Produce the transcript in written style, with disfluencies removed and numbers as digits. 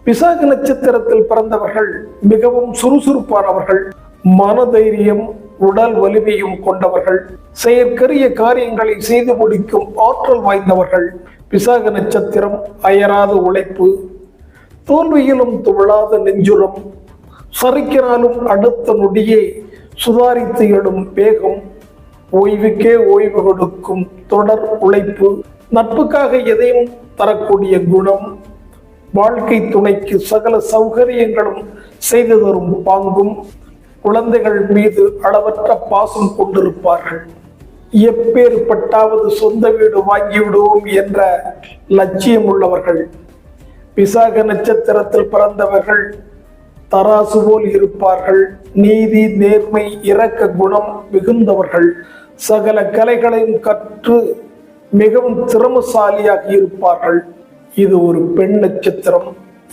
விசாக நட்சத்திரத்தில் பிறந்தவர்கள் மிகவும் சுறுசுறுப்பானவர்கள், மனதைரியம் உடல் வலிமையும் கொண்டவர்கள், செயற்கரிய காரியங்களை செய்து முடிக்கும் ஆற்றல் வாய்ந்தவர்கள். விசாக நட்சத்திரம் அயராத உழைப்பு, தோல்வியிலும் துவளாத நெஞ்சுரம், சறுக்கினாலும் அடுத்த நொடியே சுதாரித்து எழும் வேகம், ஓய்வுக்கே ஓய்வு கொடுக்கும் தொடர் உழைப்பு, நட்புக்காக எதையும் தரக்கூடிய குணம், வாழ்க்கை துணைக்கு சகல சௌகரியங்களும் செய்து தரும் பாங்கும், குழந்தைகள் மீது அளவற்ற பாசம் கொண்டிருப்பார்கள். எப்பேற்பட்டாவது சொந்த வீடு வாங்கிவிடுவோம் என்ற லட்சியம் உள்ளவர்கள். விசாக நட்சத்திரத்தில் பிறந்தவர்கள் தராசு போல் இருப்பார்கள். நீதி, நேர்மை, இரக்க குணம் மிகுந்தவர்கள். சகல கலைகளையும் கற்று மிகவும் திறமசாலியாக இருப்பார்கள். இது ஒரு பெண் நட்சத்திரம்.